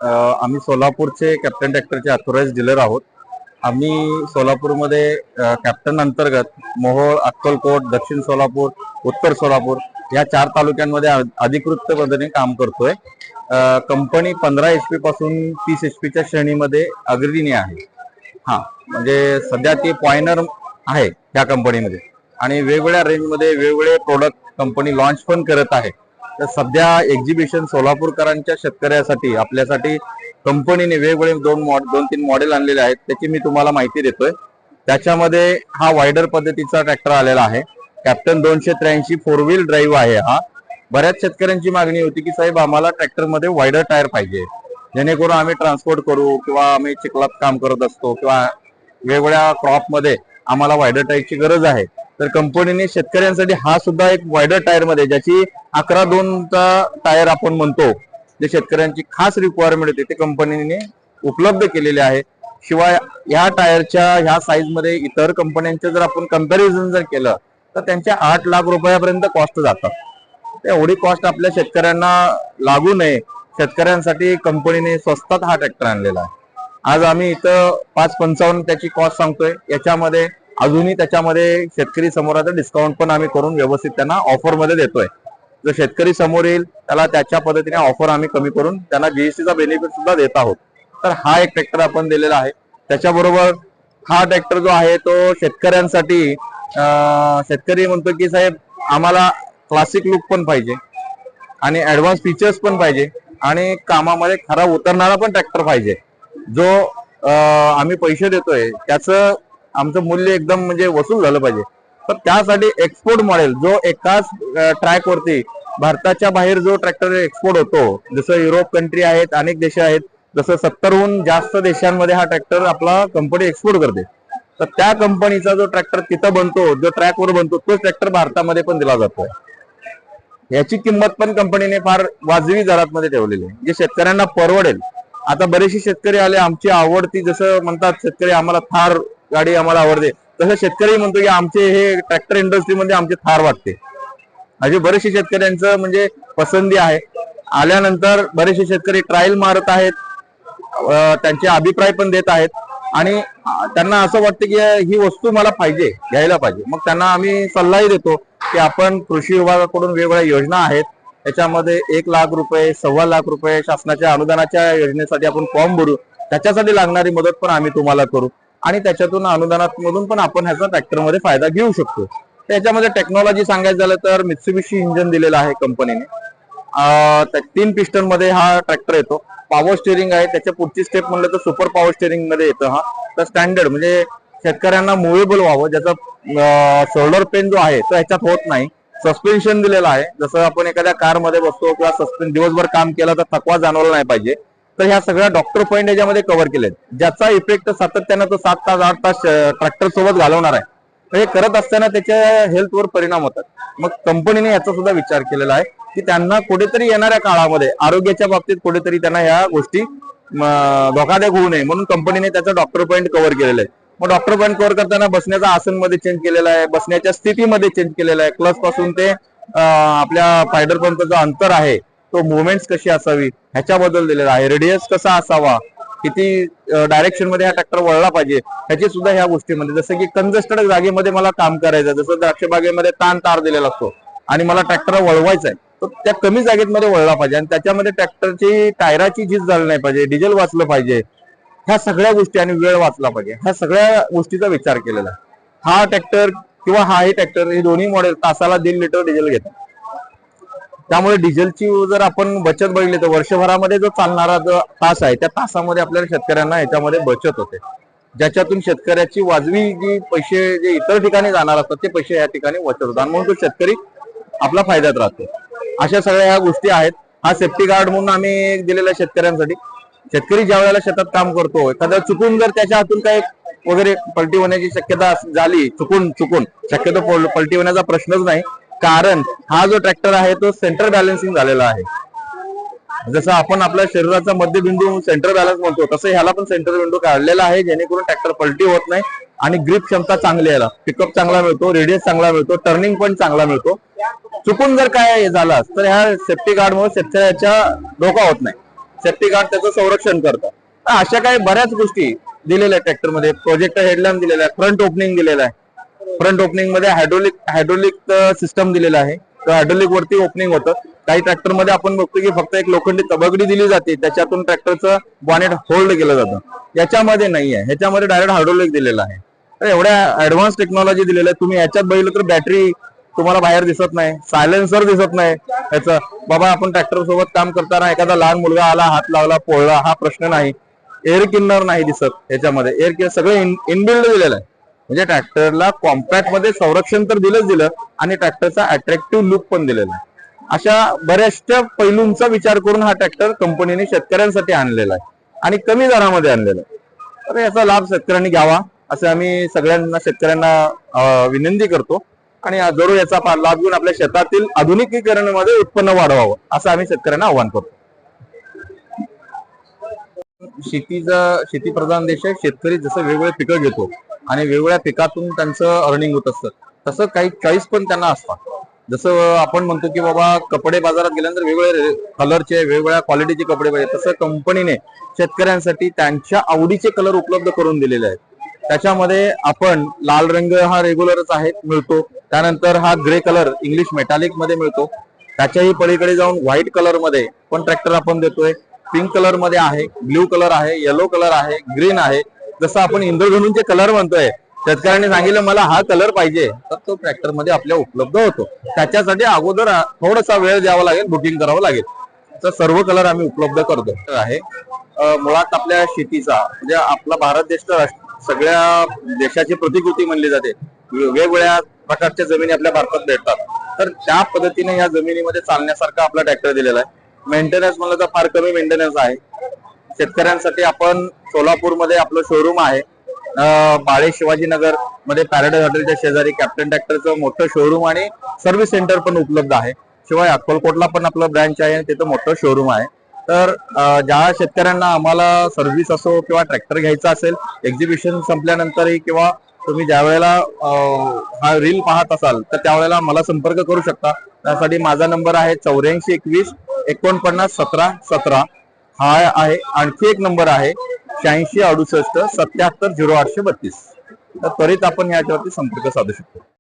आम्ही सोलापूरचे कॅप्टन ट्रॅक्टरचे ऑथोराइज डीलर आहोत. आम्ही सोलापूरमध्ये कॅप्टन अंतर्गत मोहोळ, अक्कलकोट, दक्षिण सोलापूर, उत्तर सोलापूर या 4 तालुक्यांमध्ये अधिकृत पद्धतीने काम करतोय. कंपनी 15 HP पासून 30 HP श्रेणीमध्ये अग्रणी आहे. म्हणजे सध्या ती पॉइनर आहे त्या कंपनीमध्ये आणि वेगवेगळ्या रेंजमध्ये वेगवेगळे प्रोडक्ट कंपनी लॉन्च पण करत आहे. तर सध्या एक्झिबिशन सोलापूरकरांच्या शेतकऱ्यासाठी आपल्यासाठी कंपनीने वेगवेगळे 2-3 मॉडेल आणलेले आहेत. त्याची मी तुम्हाला माहिती देतोय. त्याच्यामध्ये हा वायडर पद्धतीचा ट्रॅक्टर आलेला आहे. कॅप्टन 283 4 व्हील ड्राईव्ह आहे. हा बऱ्याच शेतकऱ्यांची मागणी होती की साहेब आम्हाला ट्रॅक्टरमध्ये वायडर टायर पाहिजे, जेणेकरून आम्ही ट्रान्सपोर्ट करू किंवा आम्ही चिखलात काम करत असतो किंवा वेगवेगळ्या क्रॉपमध्ये आम्हाला वायडर टायरची गरज आहे. तर कंपनीने शेतकऱ्यांसाठी हा सुद्धा एक वायडर टायर मध्ये ज्याची 11-2चा टायर आपण म्हणतो, जे शेतकऱ्यांची खास रिक्वायरमेंट होती ते कंपनीने उपलब्ध केलेले आहे. शिवाय या टायरच्या ह्या साईज मध्ये इतर कंपन्यांचं जर आपण कंपॅरिझन जर केलं तर त्यांच्या 8 लाख रुपयापर्यंत कॉस्ट जातात. एवढी कॉस्ट आपल्या शेतकऱ्यांना लागू नये, शेतकऱ्यांसाठी कंपनीने स्वस्तात हा ट्रॅक्टर आणलेला आहे. आज आम्ही इथं 555 त्याची कॉस्ट सांगतोय. याच्यामध्ये अजूनही त्याच्यामध्ये शेतकरी समोर आता डिस्काउंट पण आम्ही करून व्यवस्थित त्यांना ऑफर मध्ये देतोय. जर शेतकरी समोर येईल त्याला त्याच्या पद्धतीने ऑफर आम्ही कमी करून त्यांना जीएसटीचा बेनिफिट सुद्धा देत आहोत. तर हा एक ट्रॅक्टर आपण दिलेला आहे. त्याच्याबरोबर हा ट्रॅक्टर जो आहे तो शेतकऱ्यांसाठी शेतकरी म्हणतो की साहेब आम्हाला क्लासिक लुक पण पाहिजे आणि ऍडव्हान्स फीचर्स पण पाहिजे आणि कामामध्ये खरा उतरणारा पण ट्रॅक्टर पाहिजे. जो आम्ही पैसे देतोय त्याचं आमचं मूल्य एकदम म्हणजे वसूल झालं पाहिजे. तर त्यासाठी एक्सपोर्ट मॉडेल जो एकाच ट्रॅक वरती भारताच्या बाहेर जो ट्रॅक्टर एक्सपोर्ट होतो, जसं युरोप कंट्री आहेत, अनेक देश आहेत, जसं 70हून जास्त देशांमध्ये हा ट्रॅक्टर आपला कंपनी एक्सपोर्ट करते. तर त्या कंपनीचा जो ट्रॅक्टर तिथं बनतो, जो ट्रॅकवर बनतो, तोच ट्रॅक्टर भारतामध्ये पण दिला जातोय. याची किंमत पण कंपनीने फार वाजवी दरात मध्ये ठेवलेली आहे, जे शेतकऱ्यांना परवडेल. आता बरेचसे शेतकरी आले, आमची आवडती जसं म्हणतात शेतकरी आम्हाला थार गाडी आम्हाला आवडते, तसं शेतकरी म्हणतो की आमचे हे ट्रॅक्टर इंडस्ट्रीमध्ये आमचे थार वाटते. म्हणजे बरेचसे शेतकऱ्यांचं म्हणजे पसंती आहे. आल्यानंतर बरेचसे शेतकरी ट्रायल मारत आहेत, त्यांचे अभिप्राय पण देत आहेत आणि त्यांना असं वाटतं की ही वस्तू मला पाहिजे, घ्यायला पाहिजे. मग त्यांना आम्ही सल्लाही देतो की आपण कृषी विभागाकडून वेगवेगळ्या योजना आहेत, त्याच्यामध्ये 1 लाख रुपये, 1.25 लाख रुपये शासनाच्या अनुदानाच्या योजनेसाठी आपण फॉर्म भरू, त्याच्यासाठी लागणारी मदत पण आम्ही तुम्हाला करू आणि त्याच्यातून अनुदानामधून पण आपण ह्याचा ट्रॅक्टरमध्ये फायदा घेऊ शकतो. त्याच्यामध्ये टेक्नॉलॉजी सांगायचं झालं तर मित्सुबिशी इंजन दिलेलं आहे कंपनीने. 3 पिस्टन मध्ये हा ट्रॅक्टर येतो. पॉवर स्टिअरिंग आहे. त्याच्या पुढची स्टेप म्हणलं तर सुपर पॉवर स्टिअरिंग मध्ये येतं. हा तर स्टँडर्ड म्हणजे शेतकऱ्यांना मुव्हेबल व्हावं, ज्याचा शोल्डर पेन जो आहे तो ह्याच्यात होत नाही. सस्पेन्शन दिलेलं आहे, जसं आपण एखाद्या कार मध्ये बसतो किंवा दिवसभर काम केलं तर थकवा जाणवला नाही पाहिजे. तर ह्या सगळ्या डॉक्टर पॉईंट याच्यामध्ये कव्हर केलेत, ज्याचा इफेक्ट सातत्यानं तो 7 तास 8 तास ट्रॅक्टर सोबत घालवणार आहे. हे करत असताना त्याच्या हेल्थवर परिणाम होतात. मग कंपनीने याचा सुद्धा विचार केलेला आहे की त्यांना कुठेतरी येणाऱ्या काळामध्ये आरोग्याच्या बाबतीत कुठेतरी त्यांना ह्या गोष्टी धोकादायक होऊ नये म्हणून कंपनीने त्याचा डॉक्टर पॉईंट कव्हर केलेला आहे. मग डॉक्टर पॉईंट कव्हर करताना बसण्याचा आसन मध्ये चेंज केलेला आहे, बसण्याच्या स्थितीमध्ये चेंज केलेला आहे, क्लच पासून ते आपल्या फायडर पर्यंतचं अंतर आहे, तो मुवमेंट्स कशी असावी ह्याच्याबद्दल दिलेला आहे. रेडियस कसा असावा, किती डायरेक्शन मध्ये हा ट्रॅक्टर वळला पाहिजे ह्याची सुद्धा ह्या गोष्टीमध्ये. जसं की कंजेस्टेड जागेमध्ये मला काम करायचं, जसं द्राक्ष बागेमध्ये ताण तार दिलेला असतो आणि मला ट्रॅक्टर वळवायचा आहे, तर त्या कमी जागेत मध्ये वळला पाहिजे आणि त्याच्यामध्ये ट्रॅक्टरची टायराची झीज झाली नाही पाहिजे, डिझेल वाचलं पाहिजे, ह्या सगळ्या गोष्टी आणि वेळ वाचला पाहिजे, ह्या सगळ्या गोष्टीचा विचार केलेला आहे. हा ट्रॅक्टर किंवा हाही ट्रॅक्टर हे दोन्ही मॉडेल तासाला 1.5 लिटर डिझेल घेतात. त्यामुळे डिझेलची जर आपण बचत बघितली तर वर्षभरामध्ये जो चालणारा जो तास आहे त्या तासामध्ये आपल्याला शेतकऱ्यांना याच्यामध्ये बचत होते, ज्याच्यातून शेतकऱ्याची वाजवी जी पैसे जे इतर ठिकाणी जाणार असतात ते पैसे या ठिकाणी बचत होतात म्हणून तो शेतकरी आपला फायद्यात राहतो. अशा सगळ्या ह्या गोष्टी आहेत. हा सेफ्टी गार्ड म्हणून आम्ही दिलेला शेतकऱ्यांसाठी. शेतकरी ज्या वेळेला शेतात काम करतो, एखाद्या चुकून जर त्याच्या हातून काही वगैरे पलटी होण्याची शक्यता झाली, चुकून शक्यतो पलटी होण्याचा प्रश्नच नाही, कारण हा जो ट्रॅक्टर आहे तो सेंटर बॅलन्सिंग झालेला आहे. जसं आपण आपल्या शरीराचा मध्यबिंदू सेंटर बॅलन्स म्हणतो, तसं ह्याला पण सेंटर बिंदू काढलेला आहे, जेणेकरून ट्रॅक्टर पलटी होत नाही आणि ग्रिप क्षमता चांगली आहे, पिकअप चांगला मिळतो, रेडियस चांगला मिळतो, टर्निंग पण चांगला मिळतो. चुकून जर काय झालं तर ह्या सेफ्टी गार्डमुळे शेतकऱ्याच्या धोका होत नाही. सेफ्टी गार्ड त्याचं संरक्षण करतं. अशा काही बऱ्याच गोष्टी दिलेल्या आहेत ट्रॅक्टर मध्ये. प्रोजेक्ट हेडलॅम्प दिलेला आहे, फ्रंट ओपनिंग दिलेला आहे. फ्रंट ओपनिंग मध्ये हायड्रोलिक सिस्टम दिलेला आहे. तर हायड्रोलिक वरती ओपनिंग होतं. काही ट्रॅक्टर मध्ये आपण बघतो की फक्त एक लोखंडी तबगडी दिली जाते, त्याच्यातून ट्रॅक्टरचं बॉनेट होल्ड केलं जातं. याच्यामध्ये नाही आहे, ह्याच्यामध्ये डायरेक्ट हायड्रोलिक दिलेलं आहे. तर एवढ्या ऍडव्हान्स टेक्नॉलॉजी दिलेलं आहे. तुम्ही याच्यात बघितलं तर बॅटरी तुम्हाला बाहेर दिसत नाही, सायलेन्सर दिसत नाही याचं. बाबा आपण ट्रॅक्टर सोबत काम करताना एखादा लहान मुलगा आला, हात लावला, पोळला, हा प्रश्न नाही. एअर किन्नर नाही दिसत याच्यामध्ये. एअर किन्नर सगळं इनबिल्ड दिलेलं आहे. म्हणजे ट्रॅक्टरला कॉम्पॅक्ट मध्ये संरक्षण तर दिलं आणि ट्रॅक्टरचा अट्रॅक्टिव्ह लुक पण दिलेला आहे. अशा बऱ्याचशा पैलूंचा विचार करून हा ट्रॅक्टर कंपनीने शेतकऱ्यांसाठी आणलेला आहे आणि कमी दरामध्ये आणलेला आहे. तर याचा लाभ शेतकऱ्यांनी घ्यावा असं आम्ही सगळ्यांना शेतकऱ्यांना विनंती करतो आणि जरूर याचा लाभ घेऊन आपल्या शेतातील आधुनिकीकरणामध्ये उत्पन्न वाढवावं असं आम्ही शेतकऱ्यांना आव्हान करतो. शेतीप्रधान देश आहे. शेतकरी जसं वेगवेगळे पिकं घेतो आणि वेगवेगळ्या पिकातून त्यांचं अर्निंग होत असतं, तसं काही चॉईस पण त्यांना असतात. जसं आपण म्हणतो की बाबा कपडे बाजारात गेल्यानंतर वेगवेगळे कलरचे वेगवेगळ्या क्वालिटीचे कपडे पाहिजे, तसं कंपनीने शेतकऱ्यांसाठी त्यांच्या आवडीचे कलर उपलब्ध करून दिलेले आहेत. त्याच्यामध्ये आपण लाल रंग हा रेग्युलरच आहे, मिळतो. त्यानंतर हा ग्रे कलर इंग्लिश मेटालिक मध्ये मिळतो. त्याच्याही पलीकडे जाऊन व्हाईट कलर मध्ये पण ट्रॅक्टर आपण देतोय. पिंक कलर मध्ये आहे, ब्ल्यू कलर आहे, येलो कलर आहे, ग्रीन आहे. जसं आपण इंद्रधनुंचे कलर म्हणतोय, शेतकऱ्यांनी सांगितलं मला हा कलर पाहिजे, तर तो ट्रॅक्टर मध्ये आपल्या उपलब्ध होतो. त्याच्यासाठी अगोदर थोडासा वेळ द्यावा लागेल, बुकिंग करावं लागेल. तर सर्व कलर आम्ही उपलब्ध करतो आहे. मुळात आपल्या शेतीचा म्हणजे आपला भारत देश तर सगळ्या देशाची प्रतिकृती म्हणली जाते. वेगवेगळ्या प्रकारच्या जमिनी आपल्या भारतात भेटतात. तर त्या पद्धतीने या जमिनीमध्ये चालण्यासारखा आपला ट्रॅक्टर दिलेला आहे. मेंटेनन्स म्हणलं तर फार कमी मेंटेनन्स आहे. शेतकऱ्यांसाठी आपण सोलापूरमध्ये आपलं शोरूम आहे. बाळे शिवाजीनगर मध्ये पॅराडाईज हॉटेलच्या शेजारी कॅप्टन ट्रॅक्टरचं मोठं शोरूम आणि सर्व्हिस सेंटर पण उपलब्ध आहे. शिवाय अक्कलकोटला पण आपलं ब्रँच आहे आणि तिथं मोठं शोरूम आहे. तर ज्या शेतकऱ्यांना आम्हाला सर्व्हिस असो किंवा ट्रॅक्टर घ्यायचा असेल, एक्झिबिशन संपल्यानंतरही किंवा तुम्ही ज्या वेळेला हा रील पाहत असाल तर त्यावेळेला मला संपर्क करू शकता. त्यासाठी माझा नंबर आहे 8421 49 17 17. हा आहे. आणखी एक नंबर आहे 86 68 77 0832. तर त्वरित आपण याच्यावरती संपर्क साधू शकतो.